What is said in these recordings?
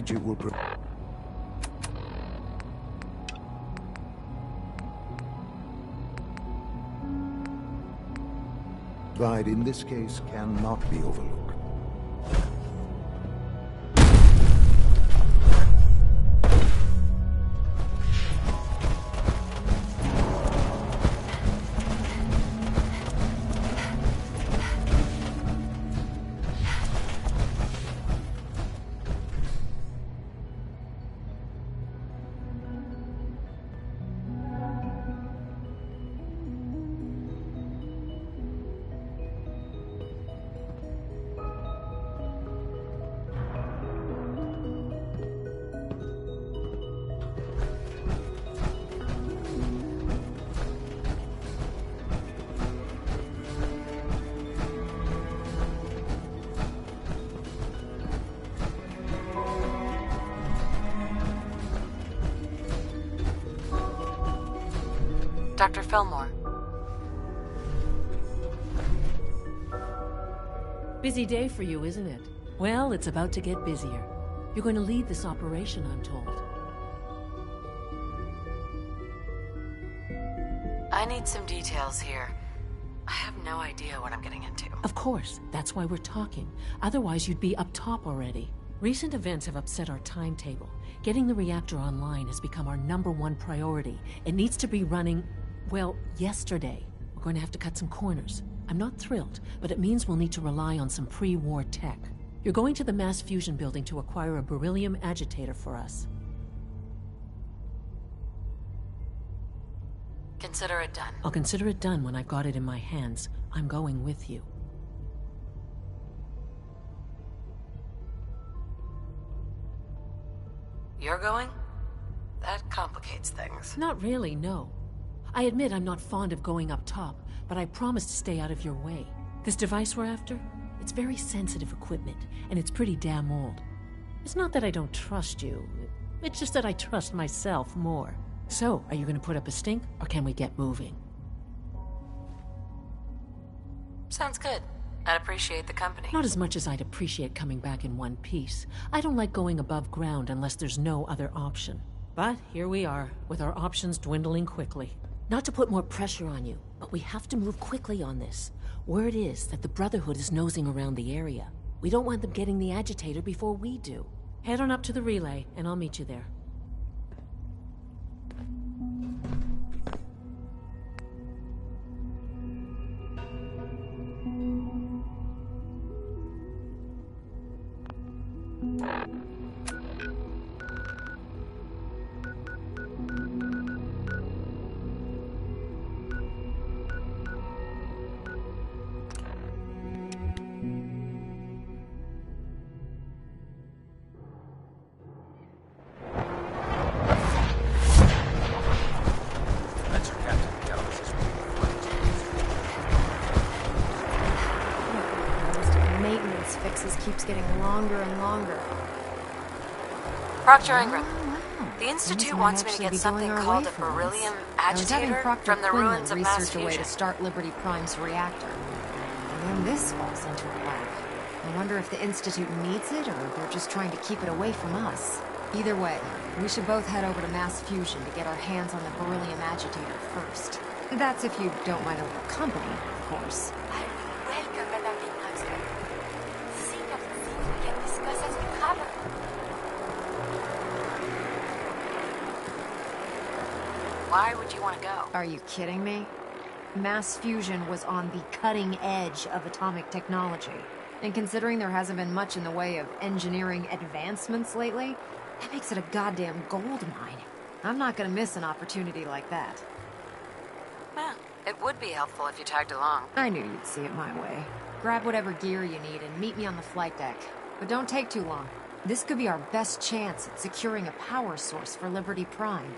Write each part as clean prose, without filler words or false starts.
You will provide in this case cannot be overlooked. Dr. Fillmore. Busy day for you, isn't it? Well, it's about to get busier. You're going to lead this operation, I'm told. I need some details here. I have no idea what I'm getting into. Of course, that's why we're talking. Otherwise, you'd be up top already. Recent events have upset our timetable. Getting the reactor online has become our #1 priority. It needs to be running, well, yesterday. We're going to have to cut some corners. I'm not thrilled, but it means we'll need to rely on some pre-war tech. You're going to the mass fusion building to acquire a beryllium agitator for us. Consider it done. I'll consider it done when I've got it in my hands. I'm going with you. You're going? That complicates things. Not really, no. I admit I'm not fond of going up top, but I promise to stay out of your way. This device we're after? It's very sensitive equipment, and it's pretty damn old. It's not that I don't trust you. It's just that I trust myself more. So, are you going to put up a stink, or can we get moving? Sounds good. I'd appreciate the company. Not as much as I'd appreciate coming back in one piece. I don't like going above ground unless there's no other option. But here we are, with our options dwindling quickly. Not to put more pressure on you, but we have to move quickly on this. Word is that the Brotherhood is nosing around the area. We don't want them getting the agitator before we do. Head on up to the relay, and I'll meet you there. Keeps getting longer and longer. Proctor Ingram. Wow. The Institute wants me to get something called a beryllium agitator from the ruins of mass research a way fusion. to start Liberty Prime's reactor. And then this falls into her lap. I wonder if the Institute needs it, or they're just trying to keep it away from us. Either way, we should both head over to mass fusion to get our hands on the beryllium agitator first. That's if you don't mind a little company, of course. Welcome, Madame Vignox. Think of the things we can discuss as we travel. Why would you want to go? Are you kidding me? Mass fusion was on the cutting edge of atomic technology. And considering there hasn't been much in the way of engineering advancements lately, that makes it a goddamn gold mine. I'm not gonna miss an opportunity like that. Well, it would be helpful if you tagged along. I knew you'd see it my way. Grab whatever gear you need and meet me on the flight deck. But don't take too long. This could be our best chance at securing a power source for Liberty Prime.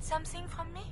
something from me?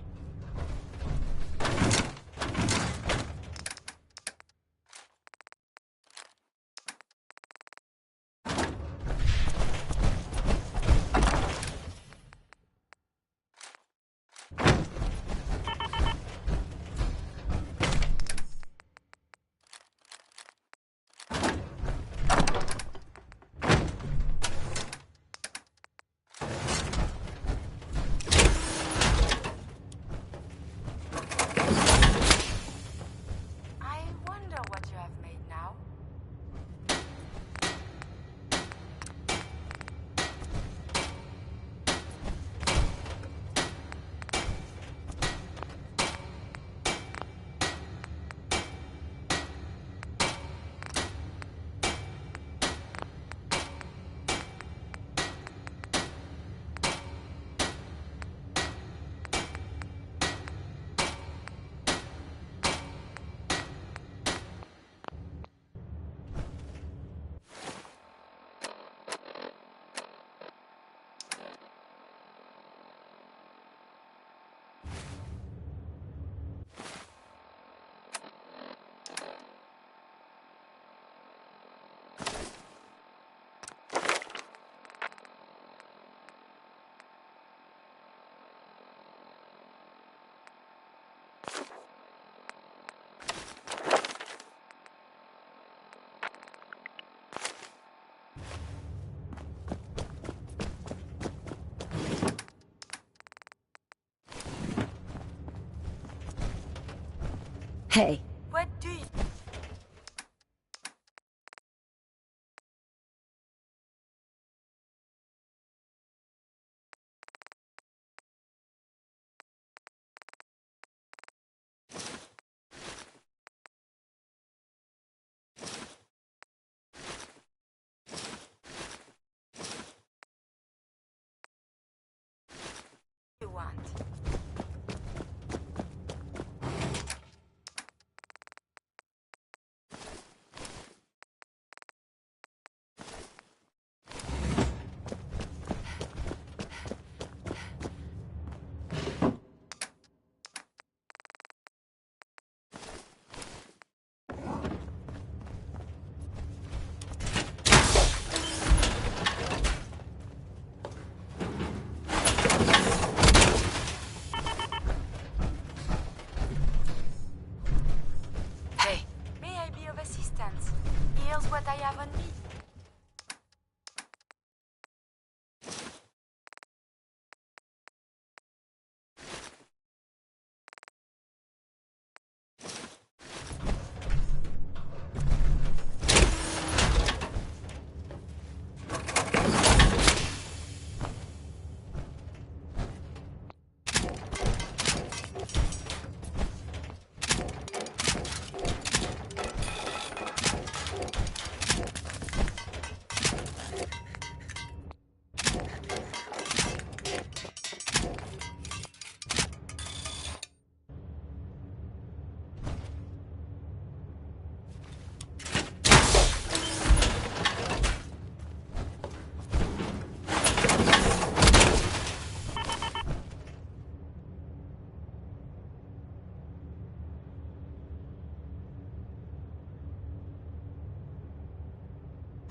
Hey. What do you... you want? Hey. May I be of assistance? Here's what I have on me.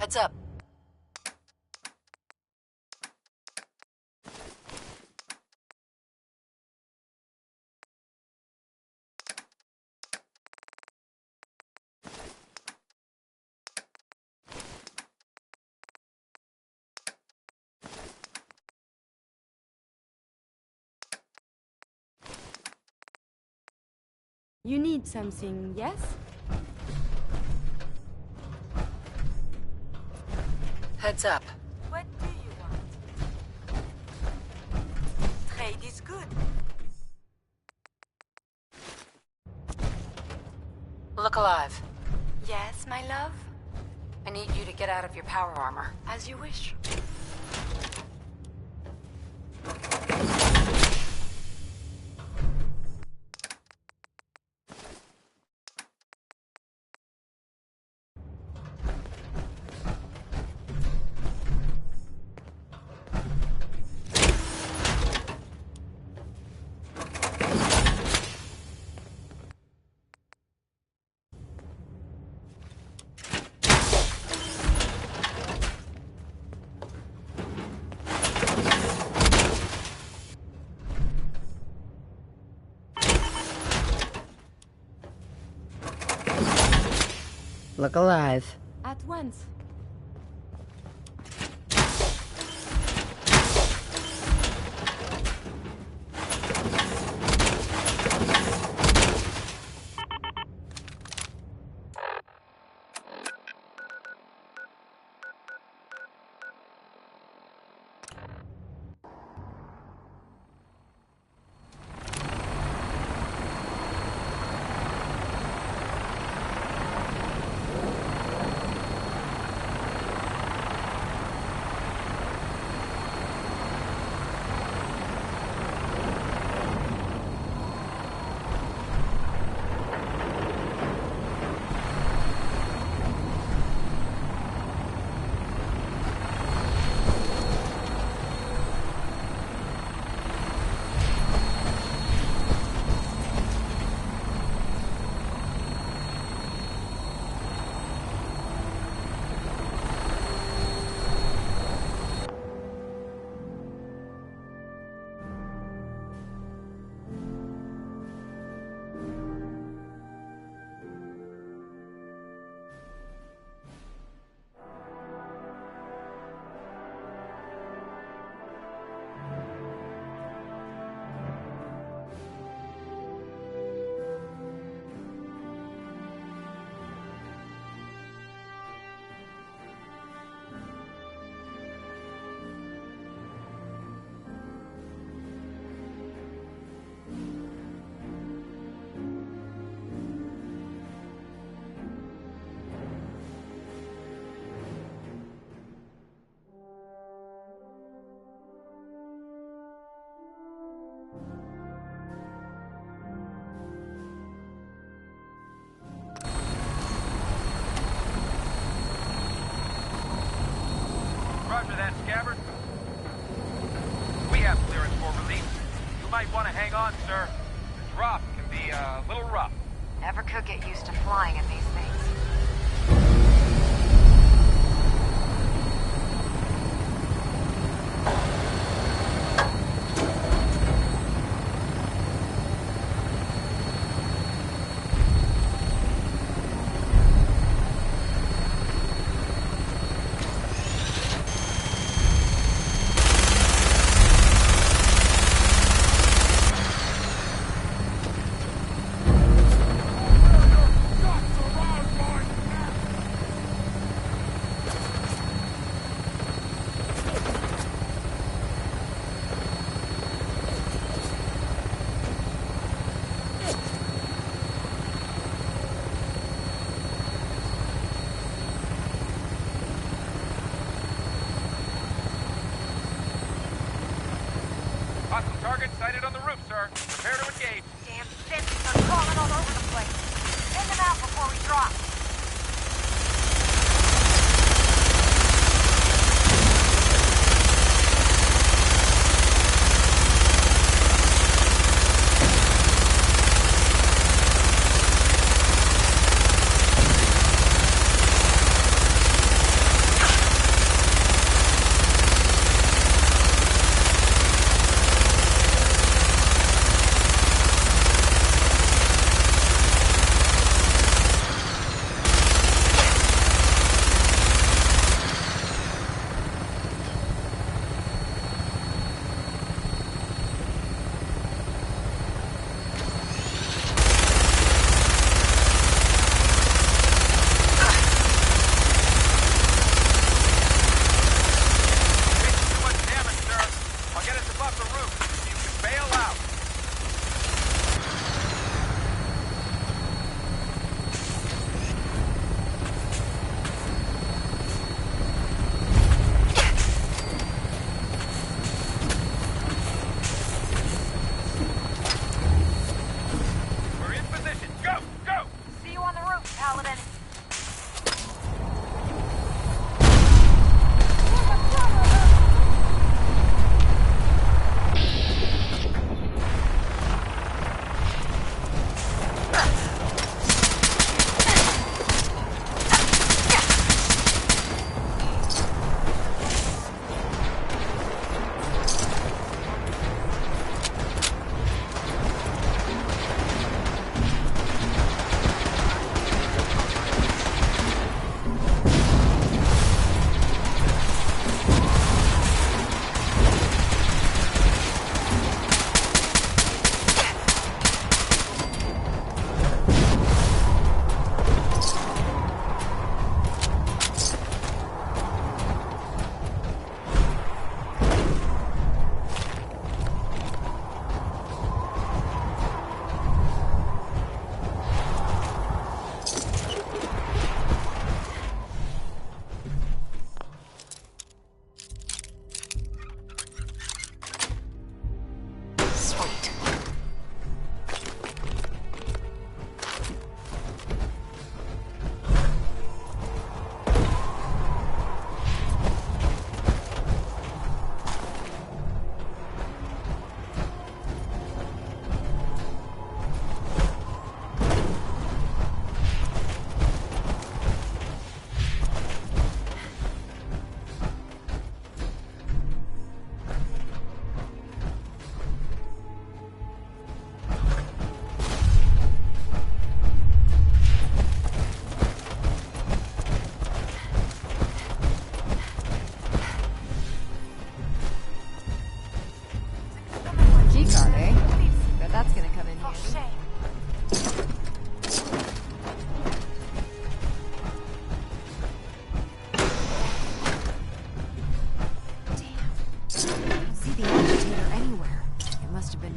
Heads up. You need something, yes? Heads up. What do you want? Trade is good. Look alive. Yes, my love? I need you to get out of your power armor. As you wish. Look alive. At once. Roger that, Scabbard. We have clearance for release. You might want to hang on, sir. The drop can be a little rough. Never could get used to flying in these things. Hostile target sighted on the roof, sir. Prepare to engage. Damn fists are crawling all over the place. Send them out before we drop.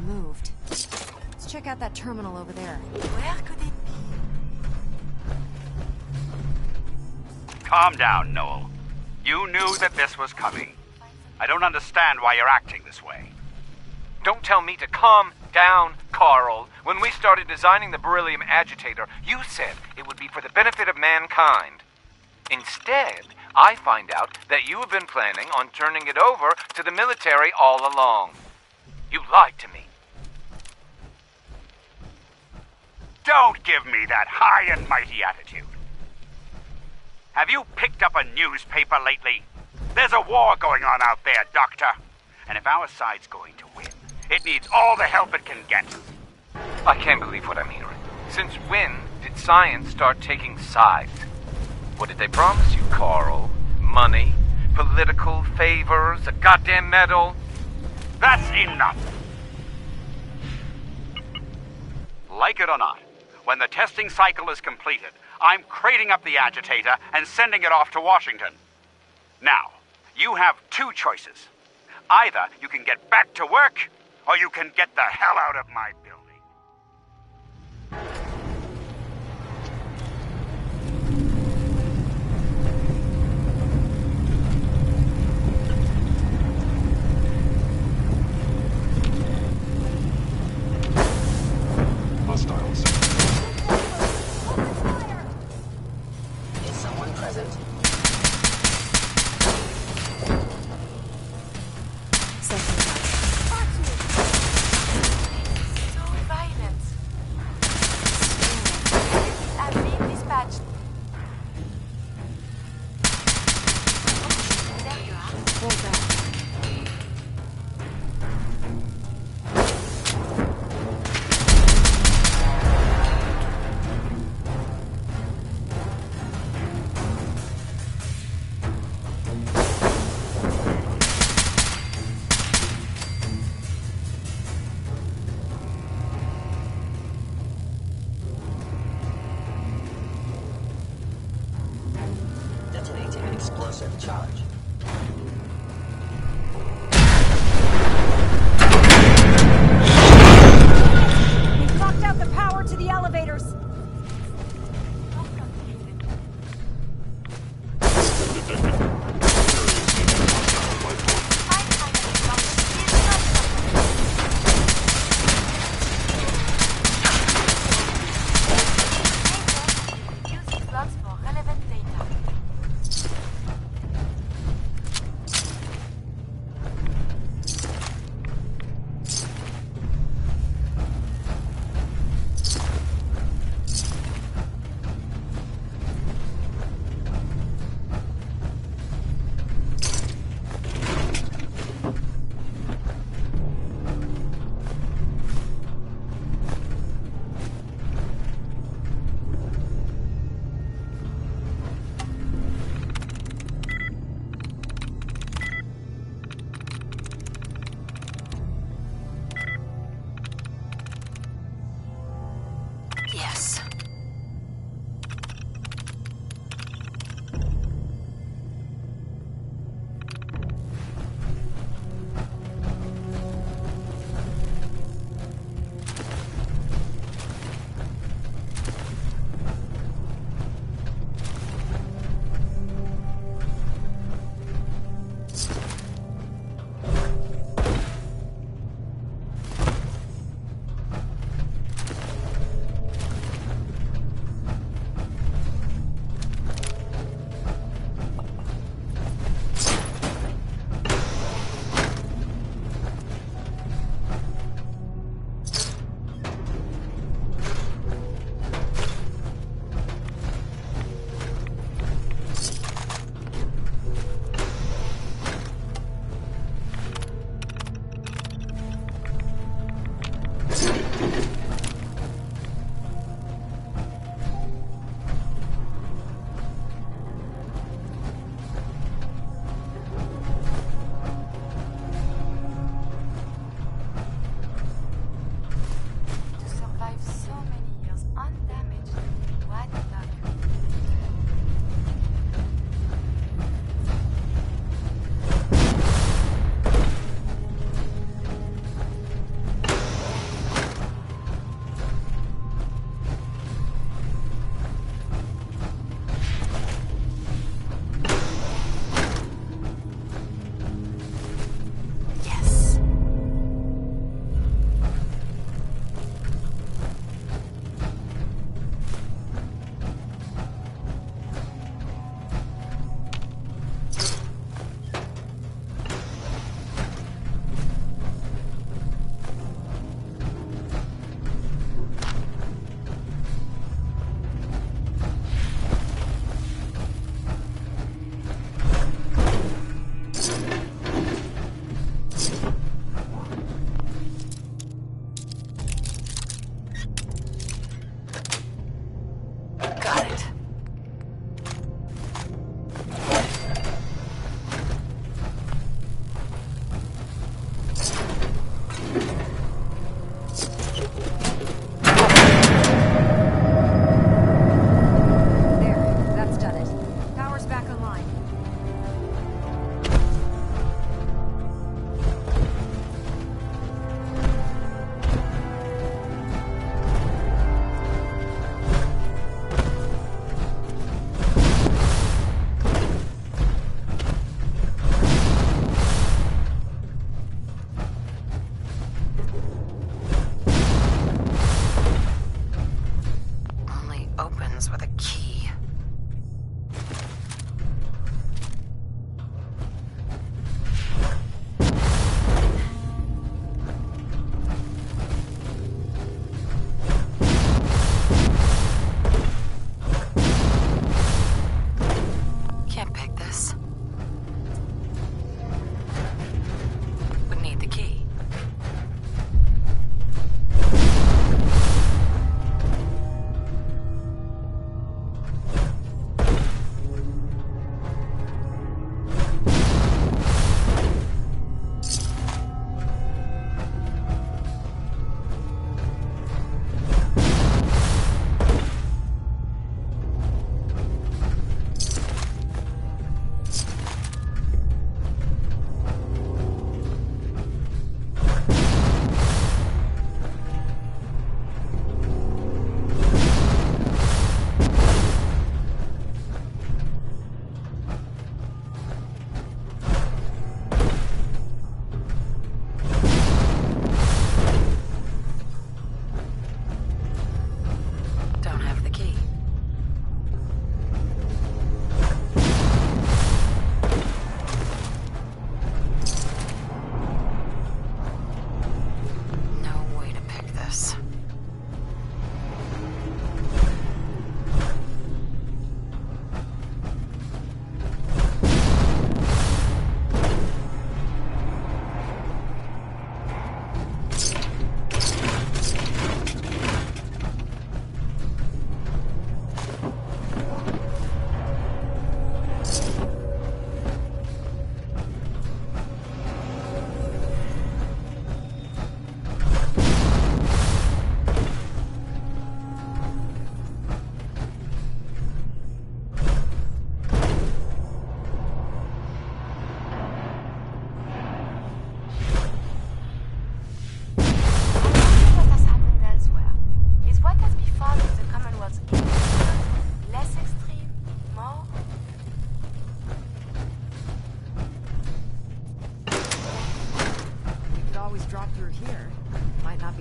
moved. Let's check out that terminal over there. Where could it be? Calm down, Noel. You knew that this was coming. I don't understand why you're acting this way. Don't tell me to calm down, Carl. When we started designing the beryllium agitator, you said it would be for the benefit of mankind. Instead, I find out that you have been planning on turning it over to the military all along. You lied to me. Don't give me that high and mighty attitude. Have you picked up a newspaper lately? There's a war going on out there, Doctor. And if our side's going to win, it needs all the help it can get. I can't believe what I'm hearing. Since when did science start taking sides? What did they promise you, Carl? Money? Political favors? A goddamn medal? That's enough. Like it or not, when the testing cycle is completed, I'm crating up the agitator and sending it off to Washington. Now, you have two choices. Either you can get back to work, or you can get the hell out of my building. Hostiles. Is someone present? So violent. I'm being dispatched. There you are. Hold that. Detonating an explosive charge. We've knocked out the power to the elevators. Use these logs for relevant data.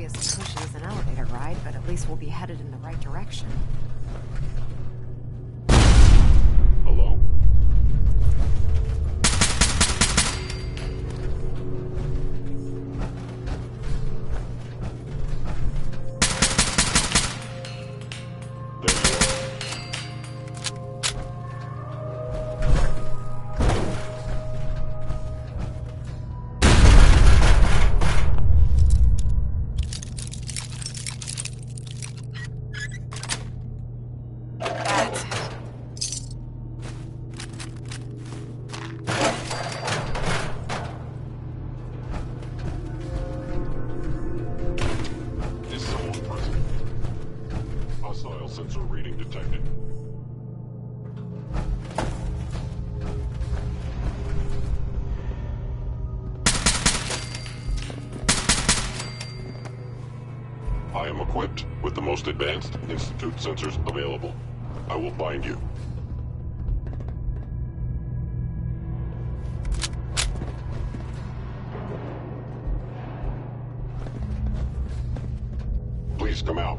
be as pushy as an elevator ride, but at least we'll be headed in the right direction. Hello? That's it. Is someone present? Hostile sensor reading detected. I am equipped with the most advanced Institute sensors available. I will find you. Please come out.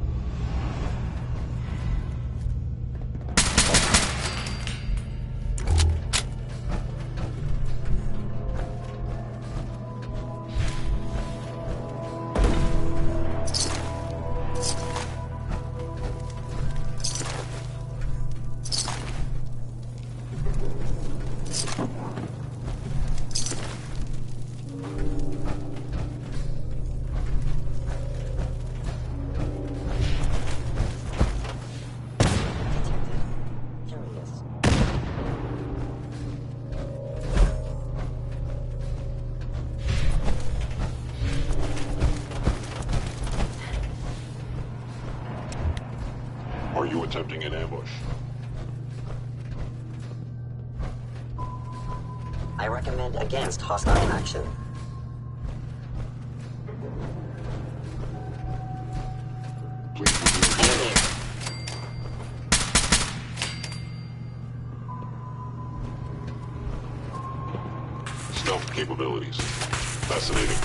Are you attempting an ambush? I recommend against hostile action. Please reveal Enemy. stealth capabilities. Fascinating.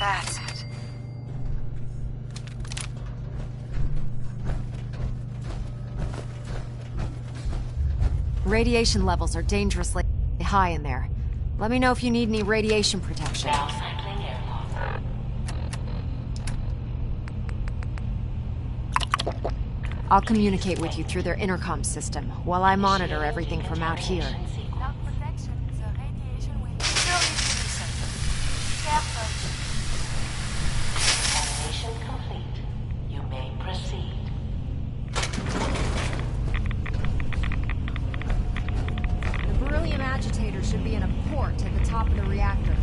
That's it. Radiation levels are dangerously high in there. Let me know if you need any radiation protection. Now cycling airlock. I'll communicate with you through their intercom system while I monitor everything from out here. Without protection, the radiation will surely be loosened. Careful. Examination complete. You may proceed. The beryllium agitator should be in a port at the top of the reactor.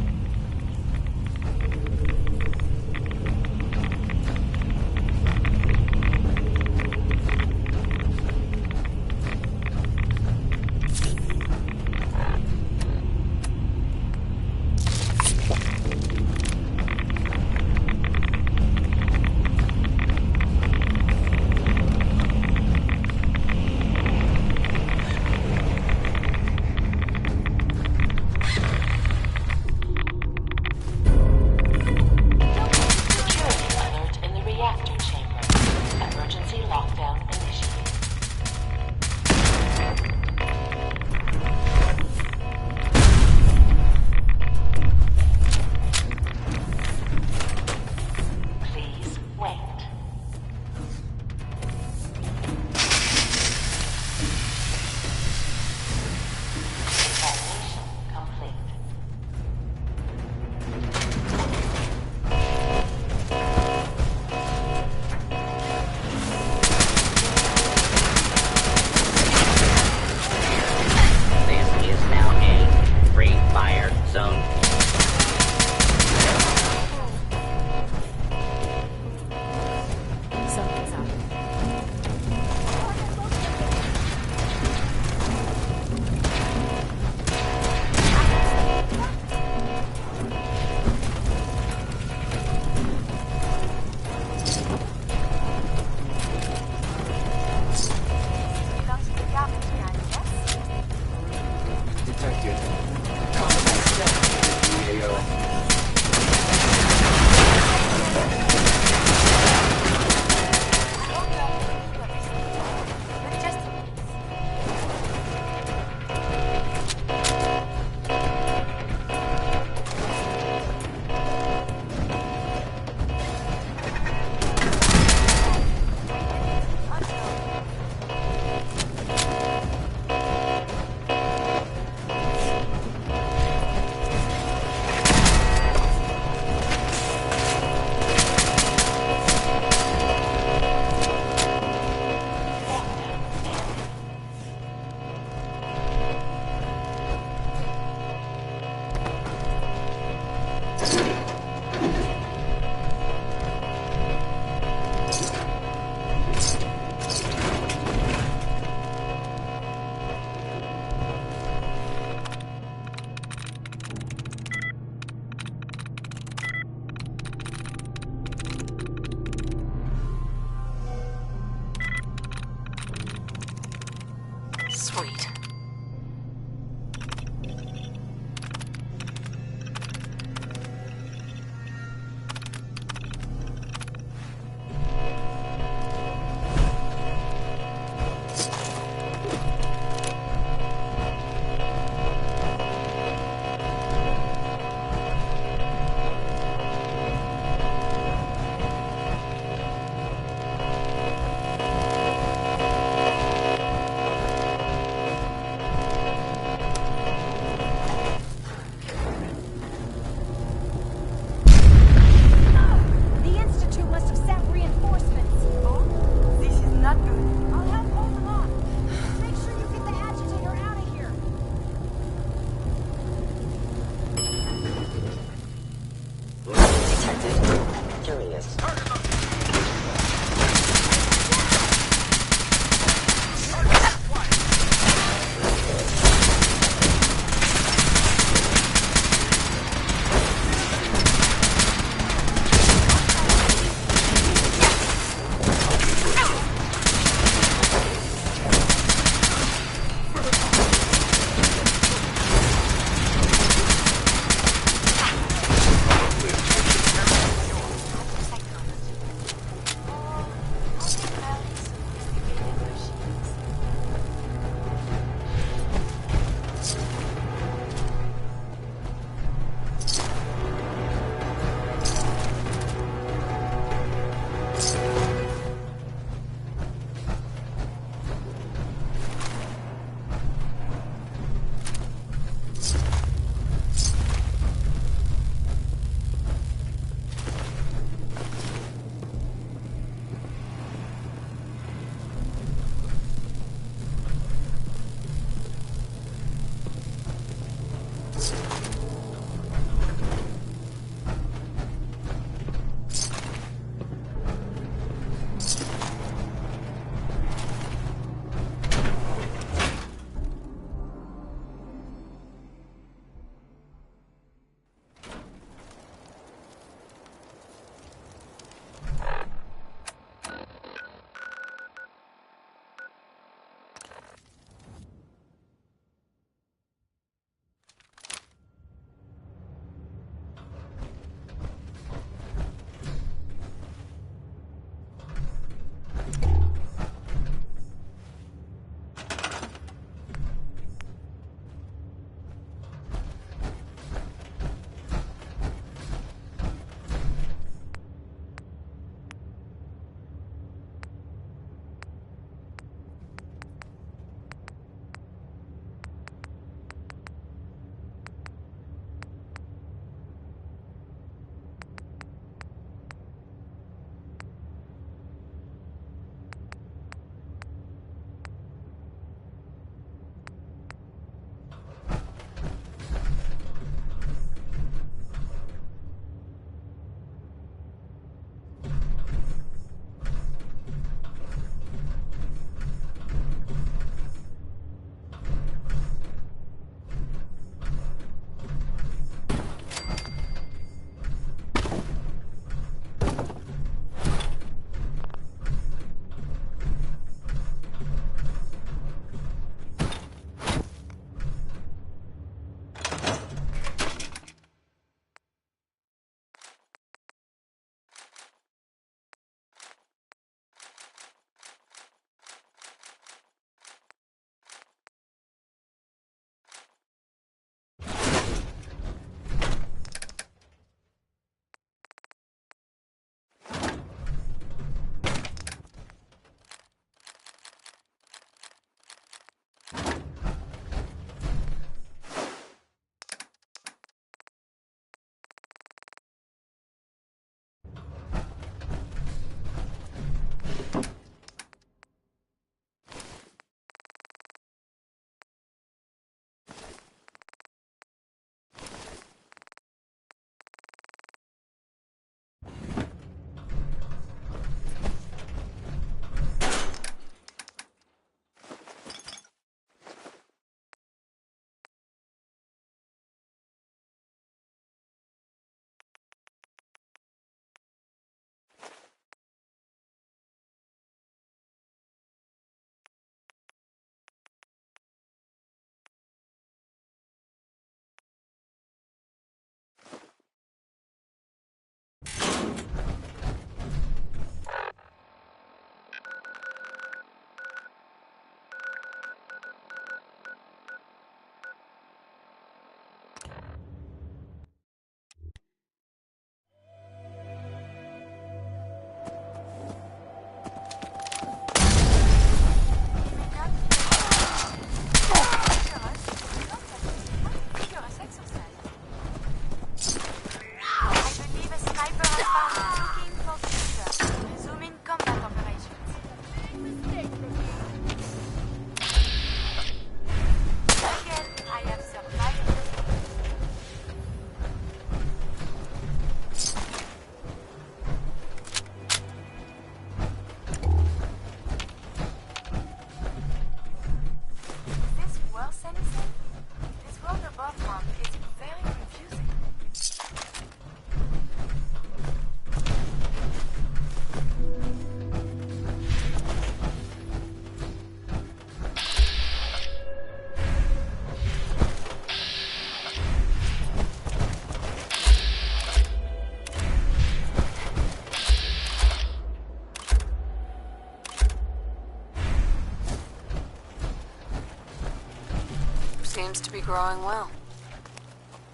seems to be growing well.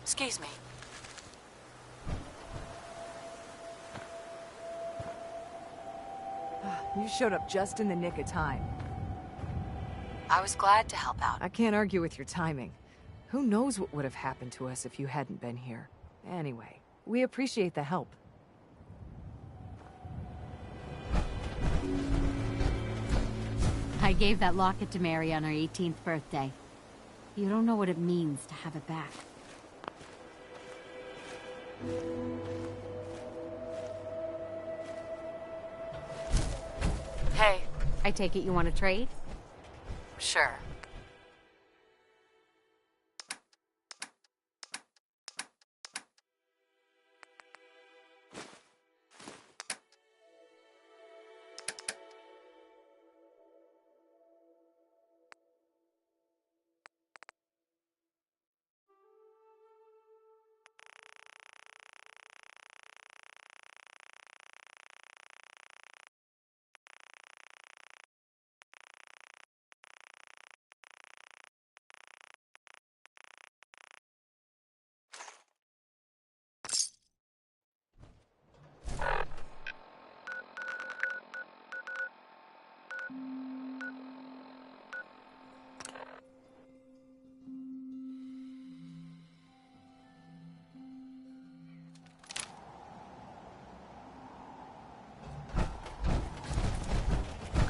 Excuse me. You showed up just in the nick of time. I was glad to help out. I can't argue with your timing. Who knows what would have happened to us if you hadn't been here. Anyway, we appreciate the help. I gave that locket to Mary on her 18th birthday. You don't know what it means to have it back. Hey. I take it you want to trade? Sure.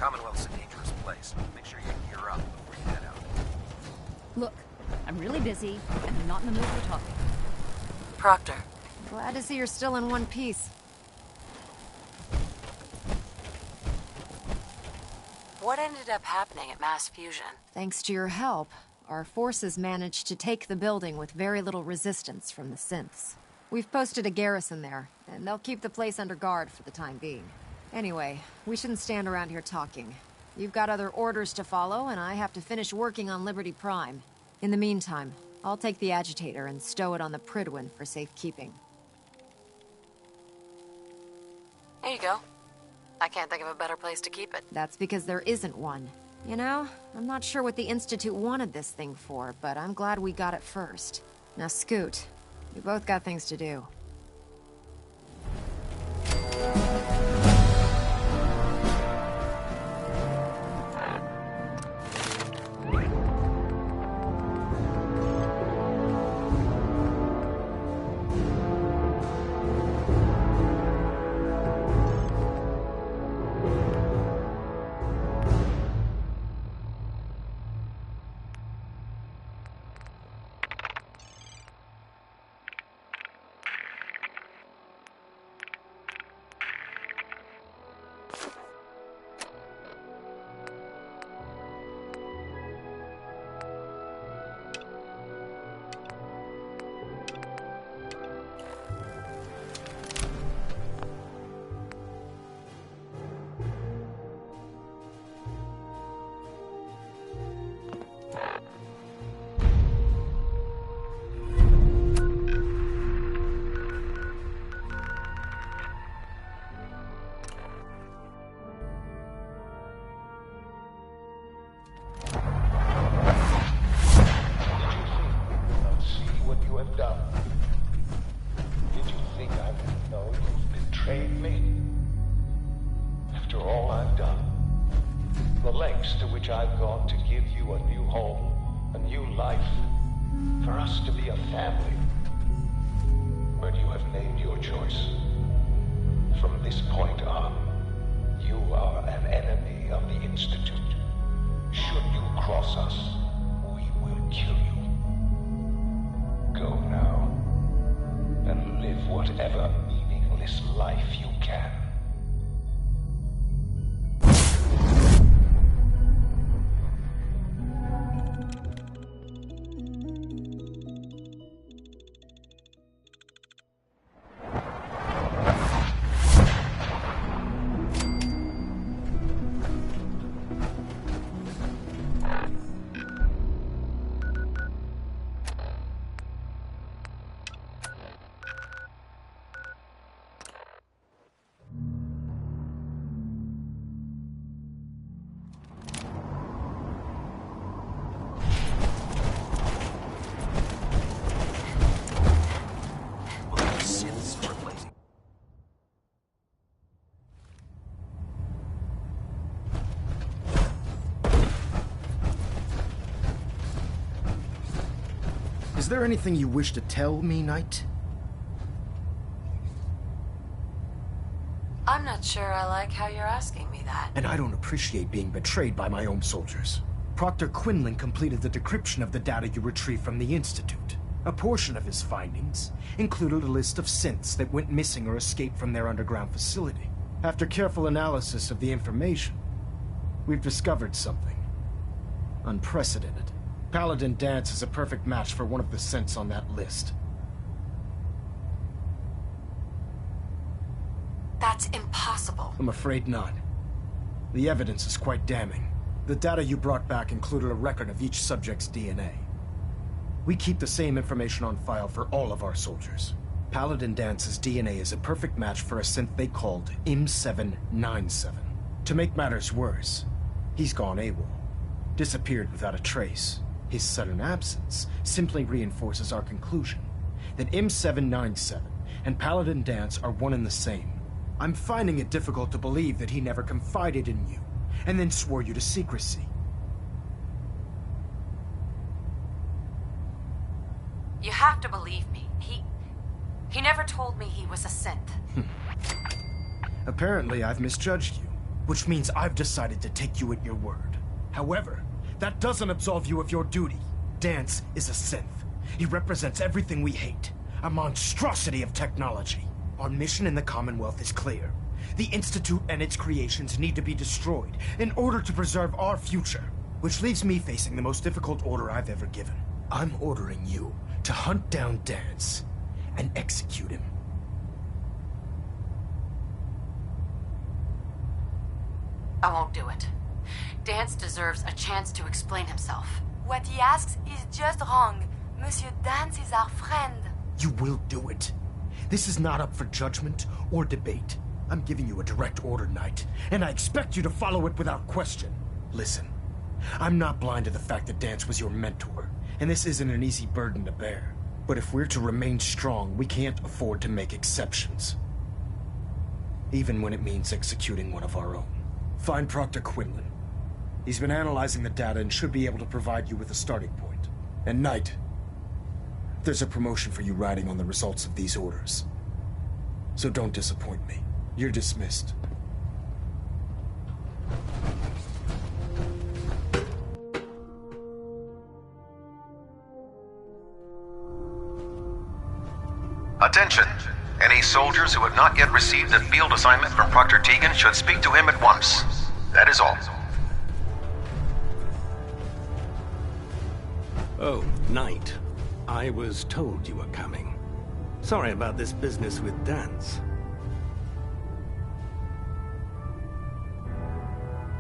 Commonwealth's a dangerous place. Make sure you gear up before you head out. Look, I'm really busy, and I'm not in the mood for talking. Proctor. Glad to see you're still in one piece. What ended up happening at Mass Fusion? Thanks to your help, our forces managed to take the building with very little resistance from the synths. We've posted a garrison there, and they'll keep the place under guard for the time being. Anyway, we shouldn't stand around here talking. You've got other orders to follow, and I have to finish working on Liberty Prime. In the meantime, I'll take the agitator and stow it on the Prydwen for safekeeping. Here you go. I can't think of a better place to keep it. That's because there isn't one. You know, I'm not sure what the Institute wanted this thing for, but I'm glad we got it first. Now scoot. We both got things to do. To which I've gone to give you a new home, a new life, for us to be a family. But you have made your choice. From this point on, you are an enemy of the Institute. Should you cross us, we will kill you. Go now, and live whatever meaningless life you can. Is there anything you wish to tell me, Knight? I'm not sure I like how you're asking me that. And I don't appreciate being betrayed by my own soldiers. Proctor Quinlan completed the decryption of the data you retrieved from the Institute. A portion of his findings included a list of synths that went missing or escaped from their underground facility. After careful analysis of the information, we've discovered something unprecedented. Paladin Danse is a perfect match for one of the synths on that list. That's impossible. I'm afraid not. The evidence is quite damning. The data you brought back included a record of each subject's DNA. We keep the same information on file for all of our soldiers. Paladin Dance's DNA is a perfect match for a synth they called M797. To make matters worse, he's gone AWOL. Disappeared without a trace. His sudden absence simply reinforces our conclusion that M797 and Paladin Danse are one and the same. I'm finding it difficult to believe that he never confided in you, and then swore you to secrecy. You have to believe me. He never told me he was a synth. Apparently, I've misjudged you, which means I've decided to take you at your word. However, that doesn't absolve you of your duty. Danse is a synth. He represents everything we hate, a monstrosity of technology. Our mission in the Commonwealth is clear. The Institute and its creations need to be destroyed in order to preserve our future, which leaves me facing the most difficult order I've ever given. I'm ordering you to hunt down Danse and execute him. I won't do it. Danse deserves a chance to explain himself. What he asks is just wrong. Monsieur Danse is our friend. You will do it. This is not up for judgment or debate. I'm giving you a direct order, Knight, and I expect you to follow it without question. Listen, I'm not blind to the fact that Danse was your mentor, and this isn't an easy burden to bear. But if we're to remain strong, we can't afford to make exceptions. Even when it means executing one of our own. Find Proctor Quinlan. He's been analyzing the data and should be able to provide you with a starting point. And Knight, there's a promotion for you riding on the results of these orders. So don't disappoint me. You're dismissed. Attention! Any soldiers who have not yet received a field assignment from Proctor Tegan should speak to him at once. That is all. Oh, Knight. I was told you were coming. Sorry about this business with Danse.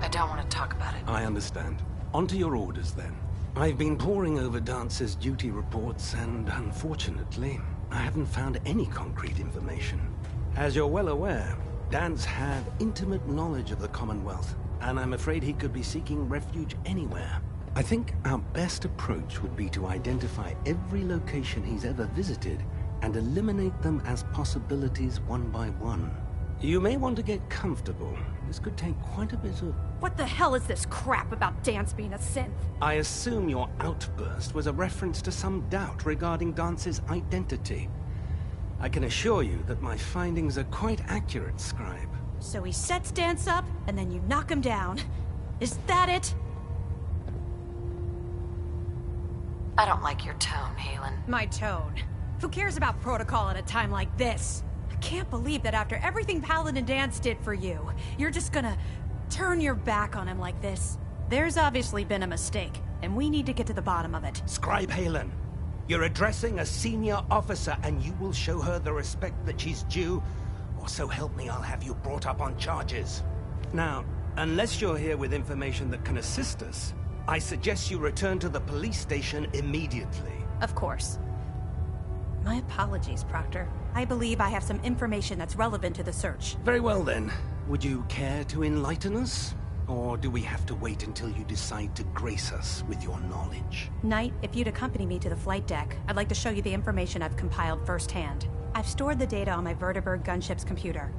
I don't want to talk about it. I understand. On to your orders, then. I've been poring over Dance's duty reports, and unfortunately, I haven't found any concrete information. As you're well aware, Danse had intimate knowledge of the Commonwealth, and I'm afraid he could be seeking refuge anywhere. I think our best approach would be to identify every location he's ever visited and eliminate them as possibilities one by one. You may want to get comfortable. This could take quite a bit of... What the hell is this crap about Danse being a synth? I assume your outburst was a reference to some doubt regarding Dance's identity. I can assure you that my findings are quite accurate, Scribe. So he sets Danse up, and then you knock him down. Is that it? I don't like your tone, Haylen. My tone? Who cares about protocol at a time like this? I can't believe that after everything Paladin Danse did for you, you're just gonna turn your back on him like this. There's obviously been a mistake, and we need to get to the bottom of it. Scribe Haylen, you're addressing a senior officer, and you will show her the respect that she's due, or so help me, I'll have you brought up on charges. Now, unless you're here with information that can assist us, I suggest you return to the police station immediately. Of course. My apologies, Proctor. I believe I have some information that's relevant to the search. Very well then. Would you care to enlighten us? Or do we have to wait until you decide to grace us with your knowledge? Knight, if you'd accompany me to the flight deck, I'd like to show you the information I've compiled firsthand. I've stored the data on my Vertibird gunship's computer.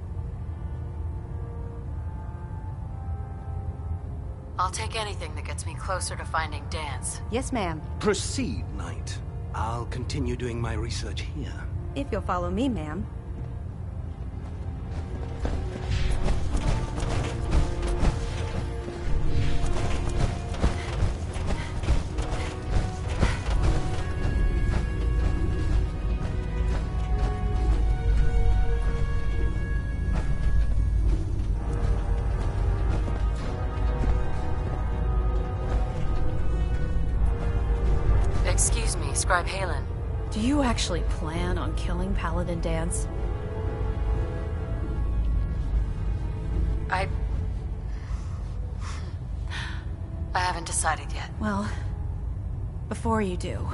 I'll take anything that gets me closer to finding Danse. Yes, ma'am. Proceed, Knight. I'll continue doing my research here. If you'll follow me, ma'am. Excuse me, Scribe Halen. Do you actually plan on killing Paladin Danse? I haven't decided yet. Well, before you do,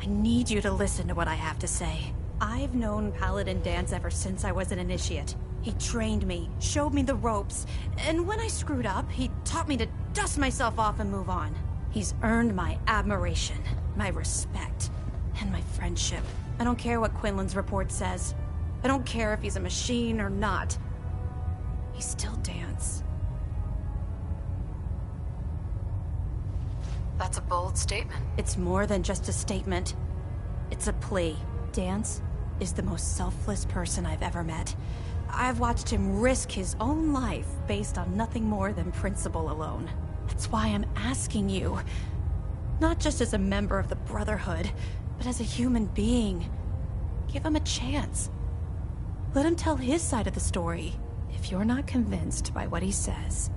I need you to listen to what I have to say. I've known Paladin Danse ever since I was an initiate. He trained me, showed me the ropes, and when I screwed up, he taught me to dust myself off and move on. He's earned my admiration, my respect, and my friendship. I don't care what Quinlan's report says. I don't care if he's a machine or not. He's still Danse. That's a bold statement. It's more than just a statement. It's a plea. Danse is the most selfless person I've ever met. I've watched him risk his own life based on nothing more than principle alone. That's why I'm asking you. Not just as a member of the Brotherhood, but as a human being. Give him a chance. Let him tell his side of the story. If you're not convinced by what he says,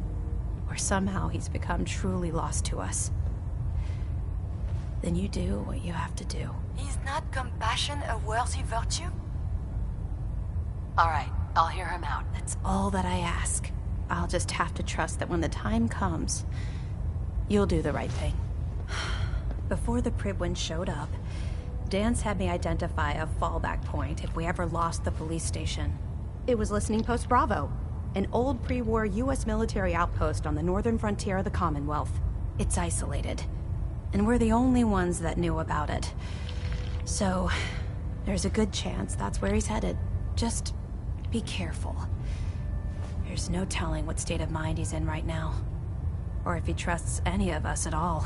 or somehow he's become truly lost to us, then you do what you have to do. Is not compassion a worthy virtue? All right, I'll hear him out. That's all that I ask. I'll just have to trust that when the time comes, you'll do the right thing. Before the Pribwin showed up, Danse had me identify a fallback point if we ever lost the police station. It was Listening Post Bravo, an old pre-war US military outpost on the northern frontier of the Commonwealth. It's isolated, and we're the only ones that knew about it. So, there's a good chance that's where he's headed. Just be careful. There's no telling what state of mind he's in right now, or if he trusts any of us at all.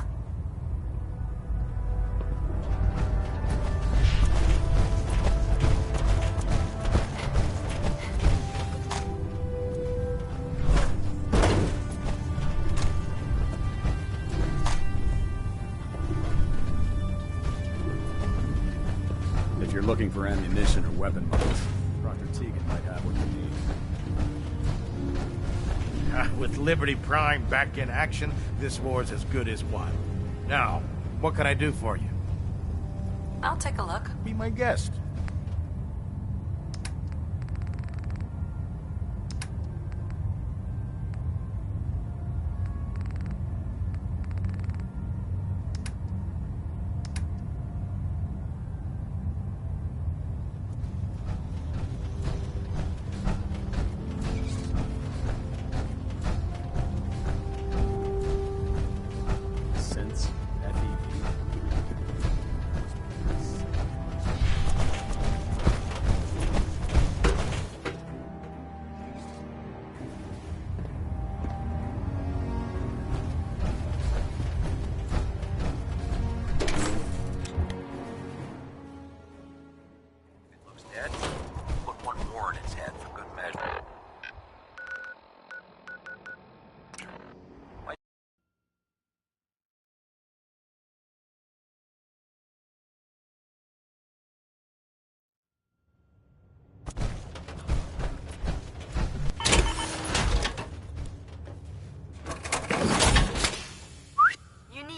If you're looking for ammunition or weapon mods, Proctor Tegan might have what you need. With Liberty Prime back in action, this war's as good as won. Now, what can I do for you? I'll take a look. Be my guest.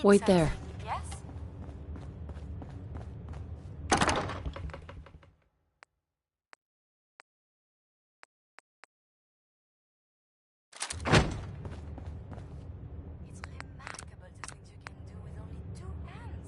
Wait there. Yes? It's remarkable the things you can do with only 2 hands.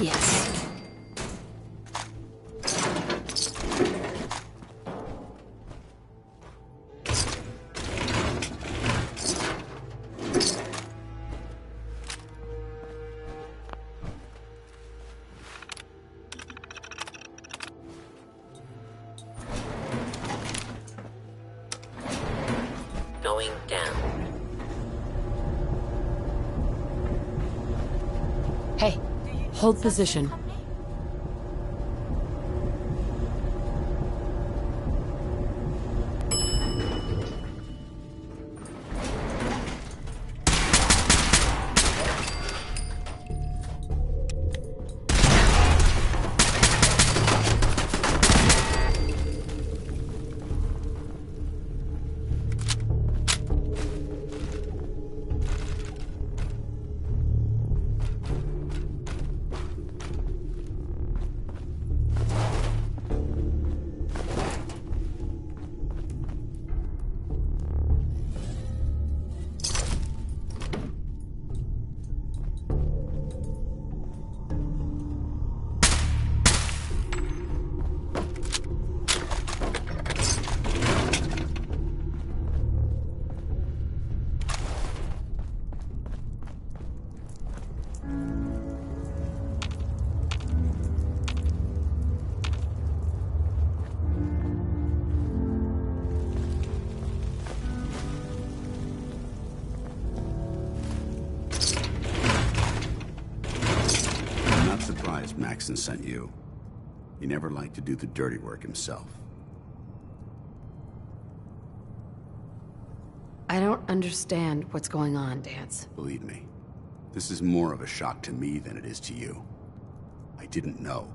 Yes. Going down. Hey, hold position. Maxson sent you. He never liked to do the dirty work himself. I don't understand what's going on, Dance. Believe me, this is more of a shock to me than it is to you. I didn't know.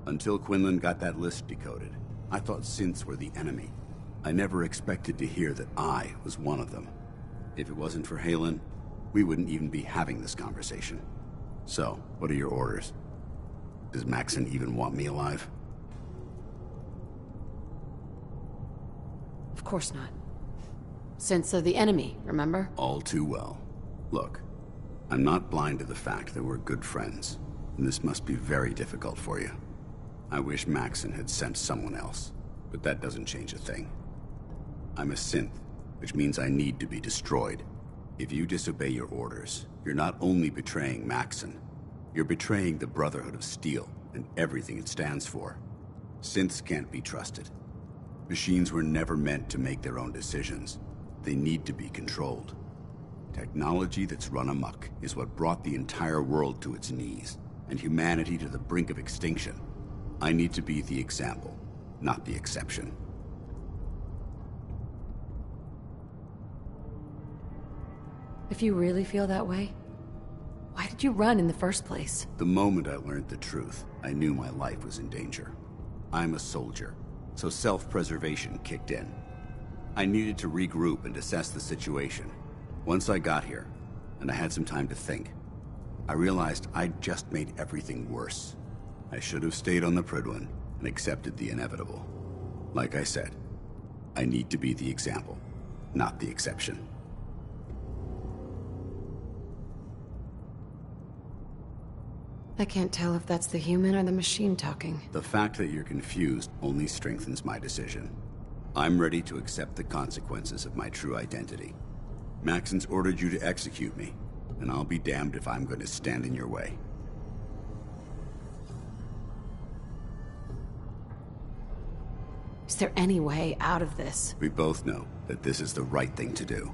Until Quinlan got that list decoded, I thought synths were the enemy. I never expected to hear that I was one of them. If it wasn't for Haylen, we wouldn't even be having this conversation. So, what are your orders? Does Maxson even want me alive? Of course not. Synths are the enemy, remember? All too well. Look, I'm not blind to the fact that we're good friends, and this must be very difficult for you. I wish Maxson had sent someone else, but that doesn't change a thing. I'm a synth, which means I need to be destroyed. If you disobey your orders, you're not only betraying Maxson, you're betraying the Brotherhood of Steel and everything it stands for. Synths can't be trusted. Machines were never meant to make their own decisions. They need to be controlled. Technology that's run amok is what brought the entire world to its knees, and humanity to the brink of extinction. I need to be the example, not the exception. If you really feel that way, why did you run in the first place? The moment I learned the truth, I knew my life was in danger. I'm a soldier, so self-preservation kicked in. I needed to regroup and assess the situation. Once I got here, and I had some time to think, I realized I'd just made everything worse. I should have stayed on the Prydwen and accepted the inevitable. Like I said, I need to be the example, not the exception. I can't tell if that's the human or the machine talking. The fact that you're confused only strengthens my decision. I'm ready to accept the consequences of my true identity. Maxson's ordered you to execute me, and I'll be damned if I'm going to stand in your way. Is there any way out of this? We both know that this is the right thing to do.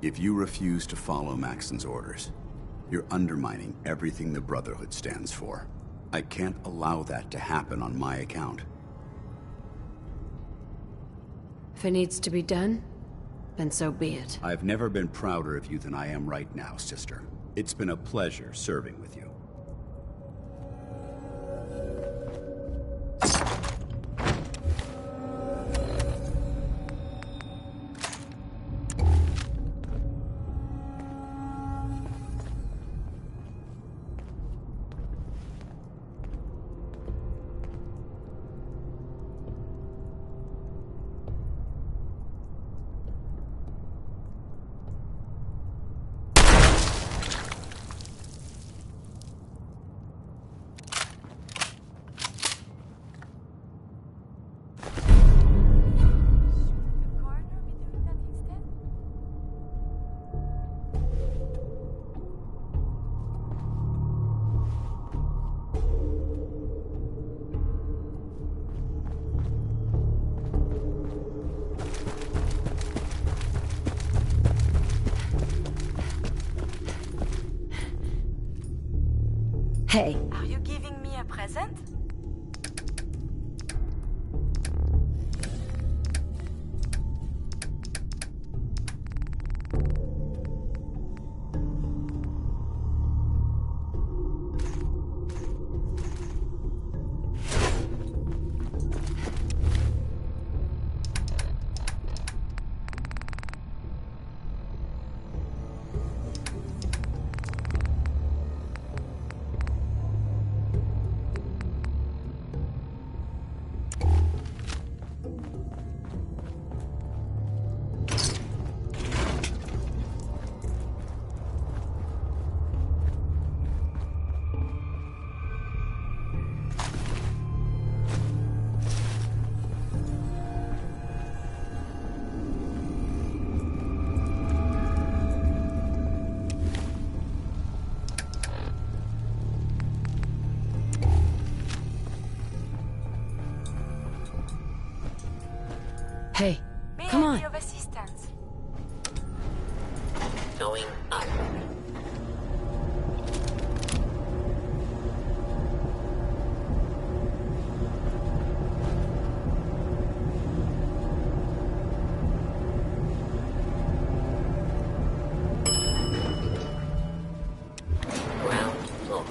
If you refuse to follow Maxson's orders, you're undermining everything the Brotherhood stands for. I can't allow that to happen on my account. If it needs to be done, then so be it. I've never been prouder of you than I am right now, sister. It's been a pleasure serving with you. Hey. Are you giving me a present? Hey, come on. May I be of assistance? Going up. Ground floor.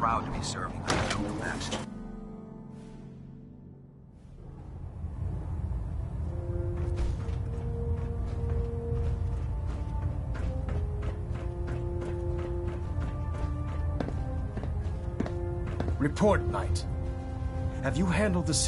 proud to be serving under Noble Max. Report, Knight. Have you handled the situation?